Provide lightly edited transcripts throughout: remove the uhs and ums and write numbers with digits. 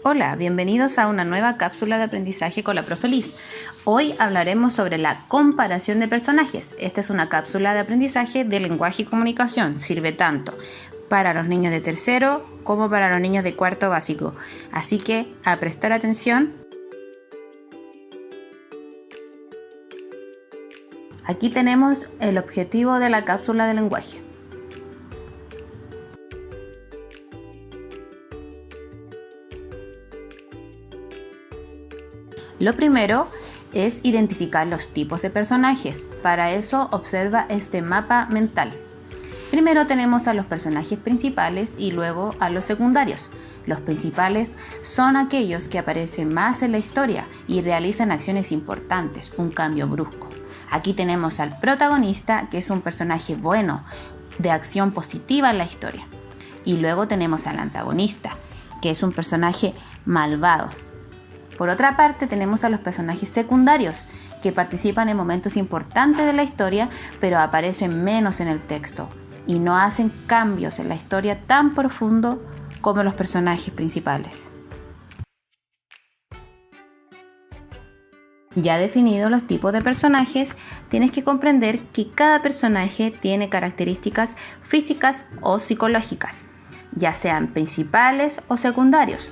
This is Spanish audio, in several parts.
Hola, bienvenidos a una nueva cápsula de aprendizaje con la Profe Liz. Hoy hablaremos sobre la comparación de personajes. Esta es una cápsula de aprendizaje de lenguaje y comunicación. Sirve tanto para los niños de tercero como para los niños de cuarto básico. Así que a prestar atención. Aquí tenemos el objetivo de la cápsula de lenguaje. Lo primero es identificar los tipos de personajes. Para eso observa este mapa mental. Primero tenemos a los personajes principales y luego a los secundarios. Los principales son aquellos que aparecen más en la historia y realizan acciones importantes, un cambio brusco. Aquí tenemos al protagonista, que es un personaje bueno, de acción positiva en la historia. Y luego tenemos al antagonista, que es un personaje malvado. Por otra parte, tenemos a los personajes secundarios, que participan en momentos importantes de la historia, pero aparecen menos en el texto y no hacen cambios en la historia tan profundo como los personajes principales. Ya definidos los tipos de personajes, tienes que comprender que cada personaje tiene características físicas o psicológicas, ya sean principales o secundarios.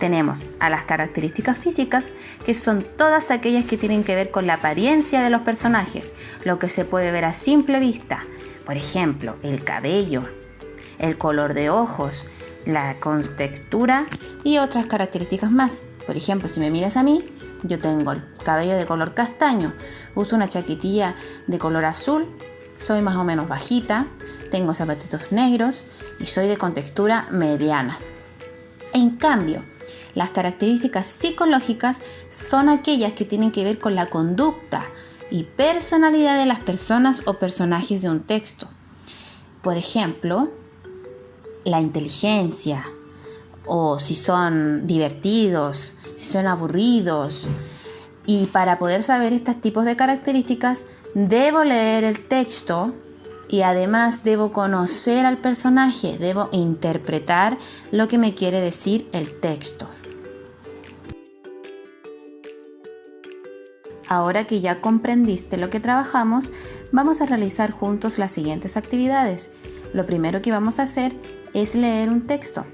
Tenemos a las características físicas, que son todas aquellas que tienen que ver con la apariencia de los personajes, lo que se puede ver a simple vista. Por ejemplo, el cabello, el color de ojos, la contextura y otras características más. Por ejemplo, si me miras a mí, yo tengo el cabello de color castaño, uso una chaquetilla de color azul, soy más o menos bajita, tengo zapatitos negros y soy de contextura mediana. En cambio, las características psicológicas son aquellas que tienen que ver con la conducta y personalidad de las personas o personajes de un texto. Por ejemplo, la inteligencia, o si son divertidos, si son aburridos. Y para poder saber estos tipos de características, debo leer el texto y además debo conocer al personaje, debo interpretar lo que me quiere decir el texto. Ahora que ya comprendiste lo que trabajamos, vamos a realizar juntos las siguientes actividades. Lo primero que vamos a hacer es leer un texto.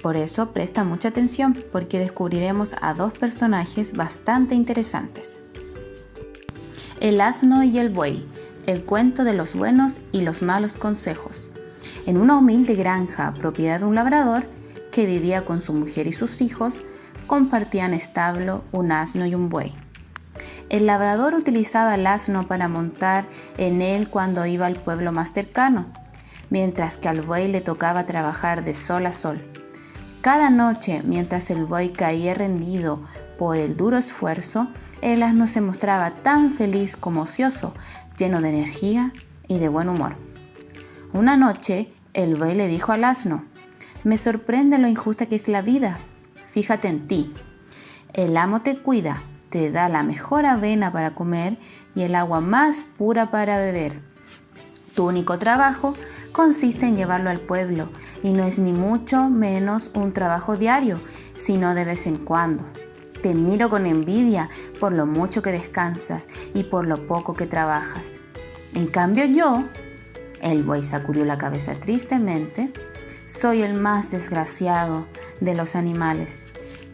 Por eso presta mucha atención porque descubriremos a dos personajes bastante interesantes. El asno y el buey, el cuento de los buenos y los malos consejos. En una humilde granja, propiedad de un labrador que vivía con su mujer y sus hijos, compartían establo, un asno y un buey. El labrador utilizaba el asno para montar en él cuando iba al pueblo más cercano, mientras que al buey le tocaba trabajar de sol a sol. Cada noche, mientras el buey caía rendido por el duro esfuerzo, el asno se mostraba tan feliz como ocioso, lleno de energía y de buen humor. Una noche, el buey le dijo al asno: «Me sorprende lo injusta que es la vida. Fíjate en ti. El amo te cuida, te da la mejor avena para comer y el agua más pura para beber. Tu único trabajo consiste en llevarlo al pueblo y no es ni mucho menos un trabajo diario, sino de vez en cuando. Te miro con envidia por lo mucho que descansas y por lo poco que trabajas. En cambio yo», el buey sacudió la cabeza tristemente, «soy el más desgraciado de los animales.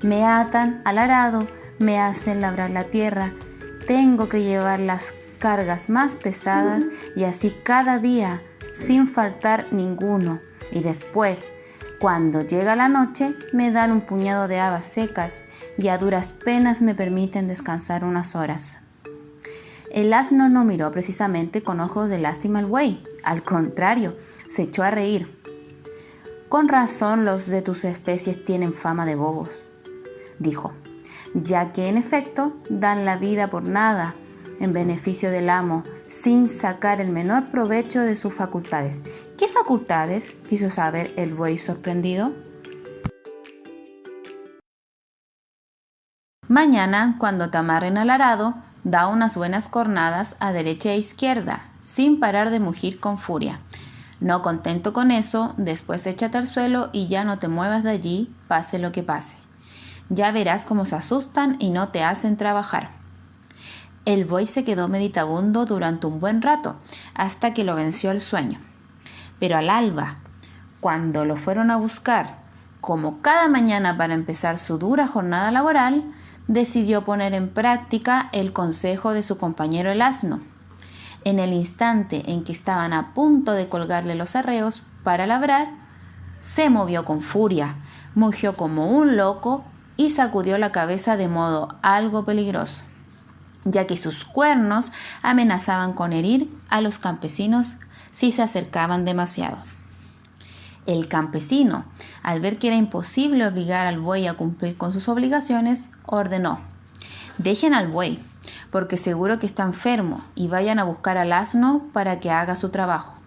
Me atan al arado, me hacen labrar la tierra, tengo que llevar las cargas más pesadas y así cada día, sin faltar ninguno. Y después, cuando llega la noche, me dan un puñado de habas secas y a duras penas me permiten descansar unas horas». El asno no miró precisamente con ojos de lástima al buey. Al contrario, se echó a reír. «Con razón los de tus especies tienen fama de bobos», dijo, «ya que en efecto dan la vida por nada en beneficio del amo, sin sacar el menor provecho de sus facultades». «¿Qué facultades?», quiso saber el buey sorprendido. «Mañana, cuando te amarren al arado, da unas buenas cornadas a derecha e izquierda, sin parar de mugir con furia. No contento con eso, después échate al suelo y ya no te muevas de allí pase lo que pase. Ya verás cómo se asustan y no te hacen trabajar. El buey se quedó meditabundo durante un buen rato, hasta que lo venció el sueño. Pero al alba, cuando lo fueron a buscar, como cada mañana para empezar su dura jornada laboral, decidió poner en práctica el consejo de su compañero el asno. En el instante en que estaban a punto de colgarle los arreos para labrar, se movió con furia, mugió como un loco y sacudió la cabeza de modo algo peligroso, ya que sus cuernos amenazaban con herir a los campesinos si se acercaban demasiado. El campesino, al ver que era imposible obligar al buey a cumplir con sus obligaciones, ordenó: «Dejen al buey, porque seguro que está enfermo, y vayan a buscar al asno para que haga su trabajo».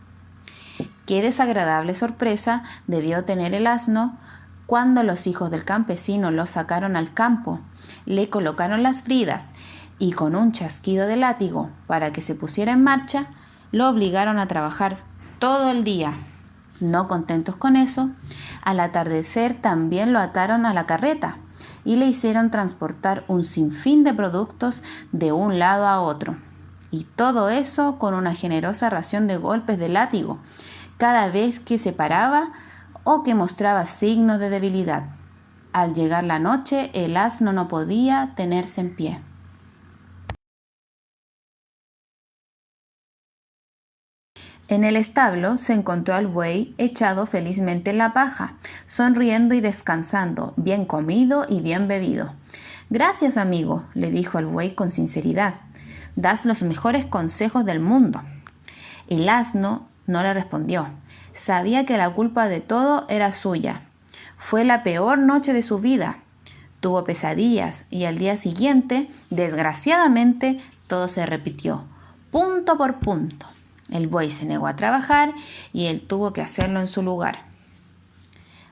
Qué desagradable sorpresa debió tener el asno cuando los hijos del campesino lo sacaron al campo, le colocaron las bridas y con un chasquido de látigo para que se pusiera en marcha, lo obligaron a trabajar todo el día. No contentos con eso, al atardecer también lo ataron a la carreta y le hicieron transportar un sinfín de productos de un lado a otro. Y todo eso con una generosa ración de golpes de látigo cada vez que se paraba o que mostraba signos de debilidad. Al llegar la noche, el asno no podía tenerse en pie. En el establo se encontró al buey echado felizmente en la paja, sonriendo y descansando, bien comido y bien bebido. «Gracias, amigo», le dijo el buey con sinceridad. «Das los mejores consejos del mundo». El asno no le respondió. Sabía que la culpa de todo era suya. Fue la peor noche de su vida. Tuvo pesadillas y al día siguiente, desgraciadamente, todo se repitió, punto por punto. El buey se negó a trabajar y él tuvo que hacerlo en su lugar.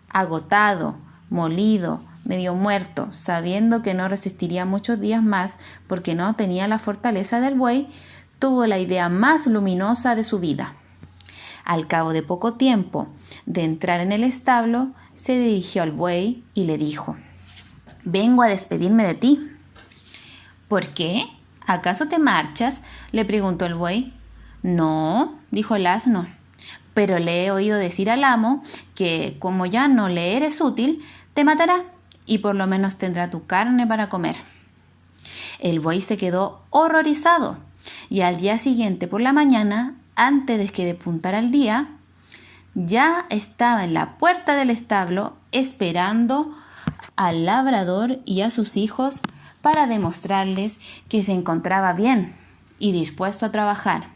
Agotado, molido, medio muerto, sabiendo que no resistiría muchos días más porque no tenía la fortaleza del buey, tuvo la idea más luminosa de su vida. Al cabo de poco tiempo de entrar en el establo, se dirigió al buey y le dijo: «Vengo a despedirme de ti». «¿Por qué? ¿Acaso te marchas?», le preguntó el buey. «No», dijo el asno, «pero le he oído decir al amo que, como ya no le eres útil, te matará y por lo menos tendrá tu carne para comer». El buey se quedó horrorizado y al día siguiente por la mañana, antes de que despuntara el día, ya estaba en la puerta del establo esperando al labrador y a sus hijos para demostrarles que se encontraba bien y dispuesto a trabajar.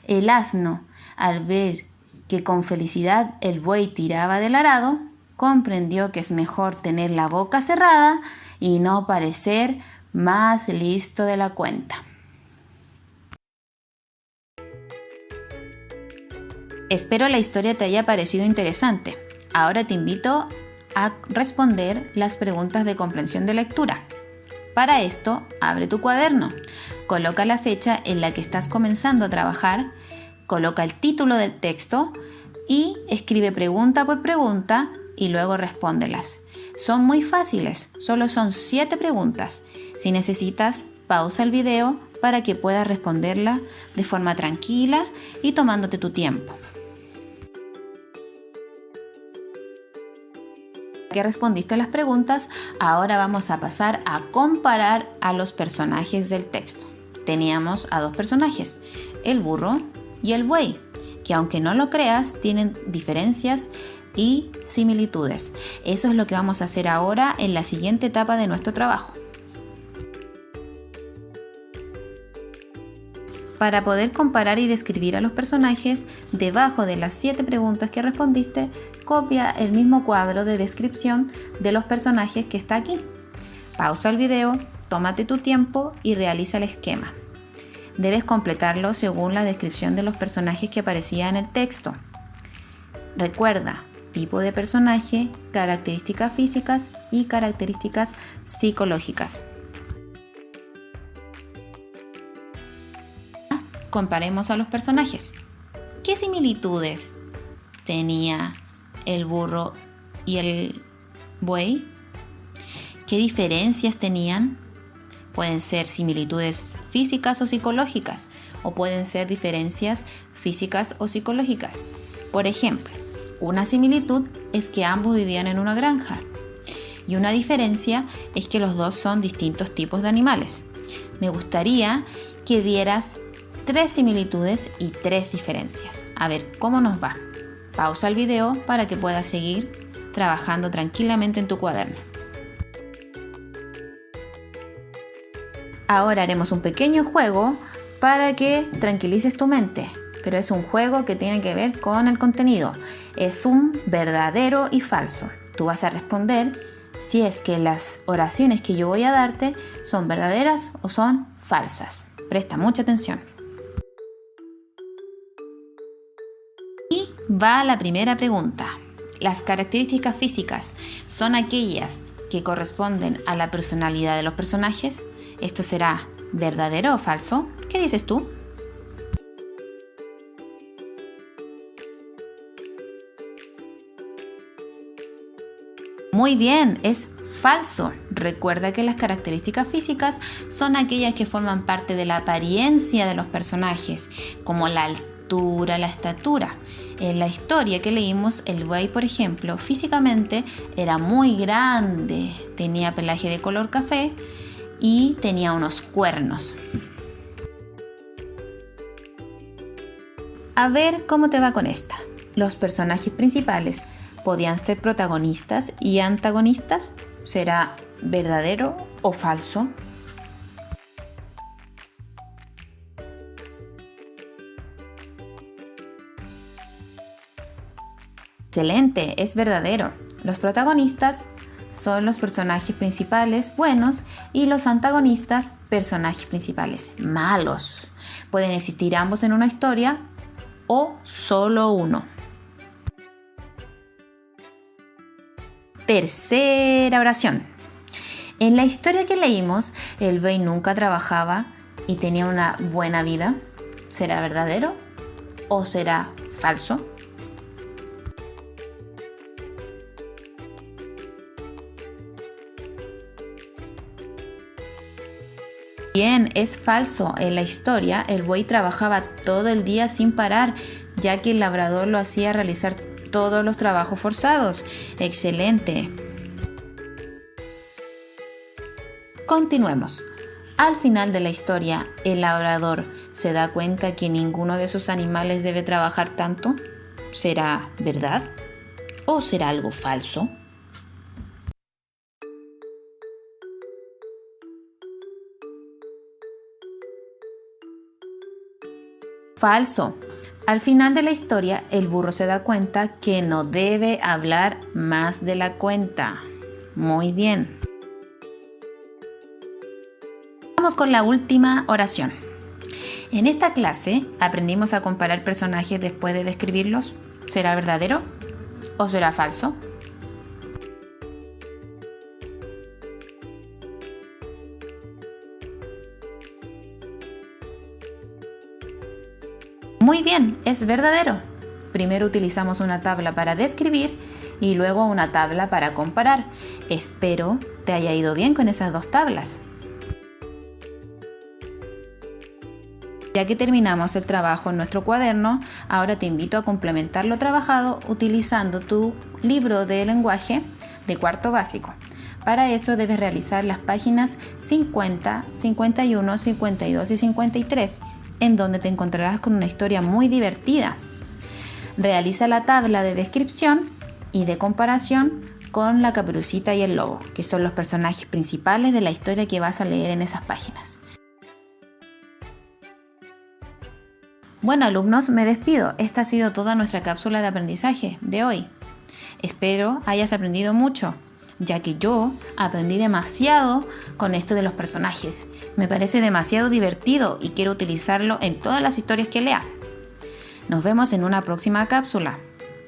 El asno, al ver que con felicidad el buey tiraba del arado, comprendió que es mejor tener la boca cerrada y no parecer más listo de la cuenta. Espero la historia te haya parecido interesante. Ahora te invito a responder las preguntas de comprensión de lectura. Para esto, abre tu cuaderno, coloca la fecha en la que estás comenzando a trabajar, coloca el título del texto y escribe pregunta por pregunta y luego respóndelas. Son muy fáciles, solo son 7 preguntas. Si necesitas, pausa el video para que puedas responderla de forma tranquila y tomándote tu tiempo. Que respondiste las preguntas, ahora vamos a pasar a comparar a los personajes del texto. Teníamos a 2 personajes, el burro y el buey, que aunque no lo creas, tienen diferencias y similitudes. Eso es lo que vamos a hacer ahora en la siguiente etapa de nuestro trabajo. Para poder comparar y describir a los personajes, debajo de las 7 preguntas que respondiste, copia el mismo cuadro de descripción de los personajes que está aquí. Pausa el video, tómate tu tiempo y realiza el esquema. Debes completarlo según la descripción de los personajes que aparecía en el texto. Recuerda, tipo de personaje, características físicas y características psicológicas. Comparemos a los personajes. ¿Qué similitudes tenía el burro y el buey? ¿Qué diferencias tenían? Pueden ser similitudes físicas o psicológicas, o pueden ser diferencias físicas o psicológicas. Por ejemplo, una similitud es que ambos vivían en una granja, y una diferencia es que los dos son distintos tipos de animales. Me gustaría que dieras 3 similitudes y 3 diferencias. A ver cómo nos va. Pausa el video para que puedas seguir trabajando tranquilamente en tu cuaderno. Ahora haremos un pequeño juego para que tranquilices tu mente, pero es un juego que tiene que ver con el contenido. Es un verdadero y falso. Tú vas a responder si es que las oraciones que yo voy a darte son verdaderas o son falsas. Presta mucha atención. Y va la primera pregunta. Las características físicas son aquellas que corresponden a la personalidad de los personajes. ¿Esto será verdadero o falso? ¿Qué dices tú? Muy bien, es falso. Recuerda que las características físicas son aquellas que forman parte de la apariencia de los personajes, como la altura, la estatura. En la historia que leímos, el buey, por ejemplo, físicamente era muy grande, tenía pelaje de color café y tenía unos cuernos. A ver cómo te va con esta. Los personajes principales podían ser protagonistas y antagonistas. ¿Será verdadero o falso? Excelente, es verdadero. Los protagonistas son los personajes principales buenos y los antagonistas personajes principales malos. Pueden existir ambos en una historia o solo uno. Tercera oración. En la historia que leímos, el buey nunca trabajaba y tenía una buena vida. ¿Será verdadero o será falso? Bien, es falso. En la historia, el buey trabajaba todo el día sin parar, ya que el labrador lo hacía realizar todos los trabajos forzados. Excelente. Continuemos. Al final de la historia, el labrador se da cuenta que ninguno de sus animales debe trabajar tanto. ¿Será verdad o será algo falso? Falso. Al final de la historia, el burro se da cuenta que no debe hablar más de la cuenta. Muy bien. Vamos con la última oración. En esta clase aprendimos a comparar personajes después de describirlos. ¿Será verdadero o será falso? Muy bien, es verdadero. Primero utilizamos una tabla para describir y luego una tabla para comparar. Espero te haya ido bien con esas 2 tablas. Ya que terminamos el trabajo en nuestro cuaderno, ahora te invito a complementar lo trabajado utilizando tu libro de lenguaje de cuarto básico. Para eso debes realizar las páginas 50, 51, 52 y 53, en donde te encontrarás con una historia muy divertida. Realiza la tabla de descripción y de comparación con la Caperucita y el Lobo, que son los personajes principales de la historia que vas a leer en esas páginas. Bueno, alumnos, me despido. Esta ha sido toda nuestra cápsula de aprendizaje de hoy. Espero hayas aprendido mucho, ya que yo aprendí demasiado con esto de los personajes. Me parece demasiado divertido y quiero utilizarlo en todas las historias que lea. Nos vemos en una próxima cápsula.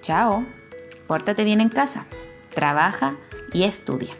Chao. Pórtate bien en casa. Trabaja y estudia.